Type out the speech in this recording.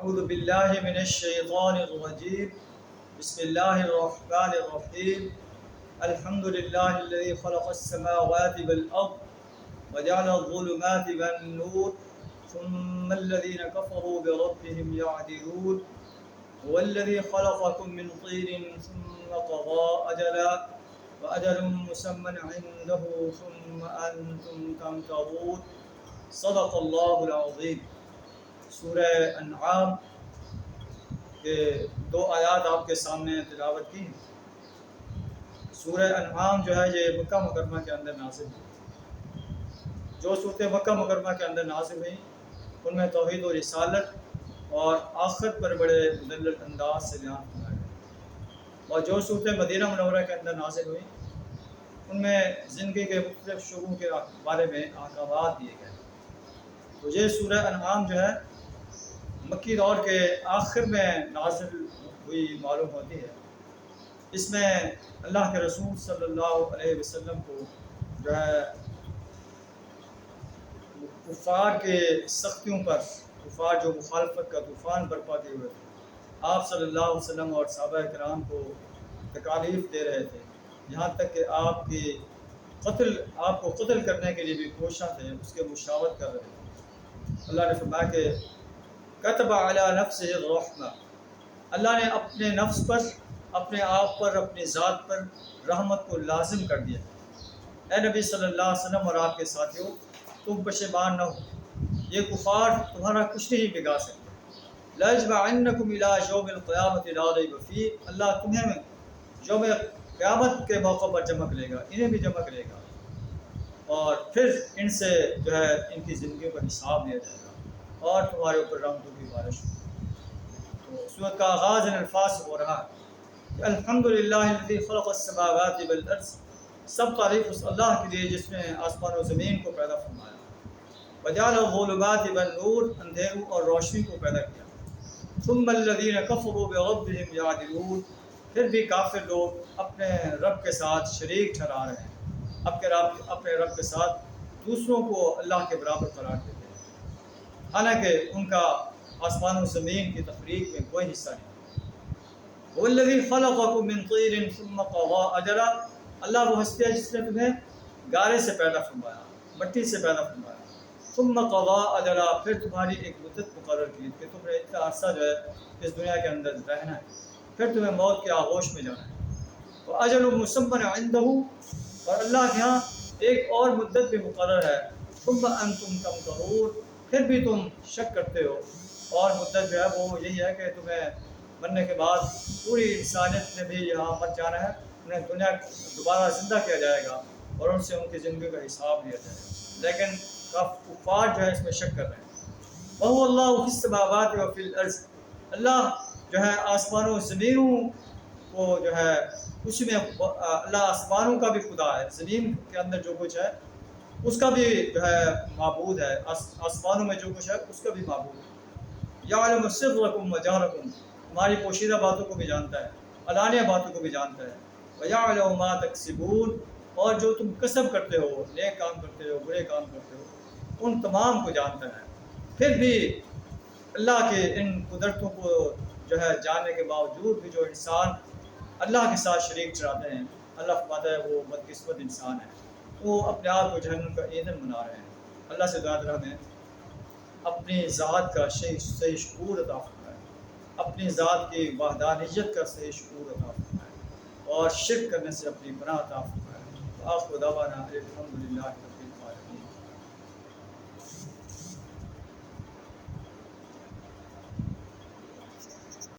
اعوذ باللہ من الشیطان الرجیم بسم اللہ الرحمن الرحیم الحمد للہ الذی خلق السماوات والارض وجعل الظلمات والنور ثم الذین کفروا بربهم يعدلون هو الذی خلقکم من طین ثم قضى اجلا وأجل مسمى عنده ثم أنتم تمترون صدق اللہ العظیم۔ سورہ انعام کے 2 آیات آپ کے سامنے تلاوت کی۔ سورہ انعام جو ہے یہ مکہ مکرمہ کے اندر نازل ہوئی۔ جو صورتیں مکہ مکرمہ کے اندر نازل ہوئیں ان میں توحید و رسالت اور آخرت پر بڑے مدلل انداز سے بیان کیا گیا، اور جو صورتیں مدینہ منورہ کے اندر نازل ہوئیں ان میں زندگی کے مختلف شعبوں کے بارے میں احکامات دیے گئے۔ تو یہ سورہ انعام جو ہے مکی دور کے آخر میں نازل ہوئی معلوم ہوتی ہے۔ اس میں اللہ کے رسول صلی اللہ علیہ وسلم کو جو ہے کفار کے سختیوں پر، کفار جو مخالفت کا طوفان برپا کیے ہوئے تھے، آپ صلی اللہ علیہ وسلم اور صحابہ کرام کو تکالیف دے رہے تھے، یہاں تک کہ آپ کو قتل کرنے کے لیے بھی کوشاں تھے، اس کے مشاورت کر رہے تھے۔ اللہ نے فرمایا کہ کتب علی نفسہ الرحمہ، اللہ نے اپنے نفس پر، اپنے آپ پر، اپنی ذات پر رحمت کو لازم کر دیا۔ اے نبی صلی اللہ علیہ وسلم اور آپ کے ساتھیوں، تم پشیمان نہ ہو، یہ کفار تمہارا کچھ نہیں بگاڑ سکتے۔ لا یجمعنکم الی یوم القیامۃ لا ریب فیہ، اللہ تمہیں یوم قیامت کے موقع پر جمع کرے گا، انہیں بھی جمع کرے گا، اور پھر ان سے جو ہے ان کی زندگیوں کا حساب لیا جائے گا اور تمہارے اوپر رحمتوں کی بارش ہوگی۔ تو سورت کا آغاز ان الفاظ سے ہو رہا ہے کہ الحمدللہ الذی خلق السماوات والارض، سب تعریف اس اللہ کے لیے جس نے آسمان و زمین کو پیدا فرمایا، وجعل الظلمات والنور، اندھیروں اور روشنی کو پیدا کیا، ثم الذین کفروا بربهم یعدلون، پھر بھی کافر لوگ اپنے رب کے ساتھ شریک ٹھہرا رہے ہیں، اپنے رب کے ساتھ دوسروں کو اللہ کے برابر قرار دیتے ہیں، حالانکہ ان کا آسمان و زمین کی تخلیق میں کوئی حصہ نہیں۔ والذی خلقکم من طین ثم قضى اجلا، اللہ وہ ہستی ہے جس نے تمہیں گارے سے پیدا فرمایا، مٹی سے پیدا فرمایا، ثم قضى اجلا، پھر تمہاری ایک مدت مقرر کی کہ تم نے اتنا عرصہ جو ہے اس دنیا کے اندر رہنا ہے، پھر تمہیں موت کے آغوش میں جانا ہے۔ وَأَجَلٌ مُّسَمًّى عِندَهُ، اور اللہ کے ہاں ایک اور مدت بھی مقرر ہے، ثُمَّ أَنتُمْ تَمْتَرُونَ، پھر بھی تم شک کرتے ہو، اور مدت جو ہے وہ یہی ہے کہ تمہیں مرنے کے بعد پوری انسانیت نے بھی یہاں مر جانا ہے، انہیں دنیا دوبارہ زندہ کیا جائے گا اور ان سے ان کی زندگی کا حساب لیا جائے گا، لیکن کفار جو ہے اس میں شک کر رہے ہیں۔ وَهُوَ اللَّهُ فِي السَّمَاوَاتِ وَفِي الْأَرْضِ، اللہ جو ہے آسمانوں و زمینوں کو جو ہے اس میں اللہ آسمانوں کا بھی خدا ہے، زمین کے اندر جو کچھ ہے اس کا بھی جو ہے معبود ہے، آسمانوں میں جو کچھ ہے اس کا بھی معبود ہے۔ یعلم سرکم وجہرکم، تمہاری پوشیدہ باتوں کو بھی جانتا ہے، علانیہ باتوں کو بھی جانتا ہے۔ ویعلم ما تکسبون، اور جو تم کسب کرتے ہو، نیک کام کرتے ہو، برے کام کرتے ہو، ان تمام کو جانتا ہے۔ پھر بھی اللہ کے ان قدرتوں کو جو ہے جاننے کے باوجود بھی جو انسان اللہ کے ساتھ شریک ٹھہراتے ہیں، اللہ فرماتا ہے وہ بدقسمت انسان ہے، وہ اپنے آپ کو جہنم کا ایندھن بنا رہے ہیں۔ اللہ سے دعا ہمیں اپنی ذات کا صحیح شعور عطا فرمائے، اپنی ذات کی وحدانیت کا صحیح شعور عطا فرمائے، اور شرک کرنے سے اپنی پناہ عطا فرمائے۔ آخر دعوانا الحمدللہ۔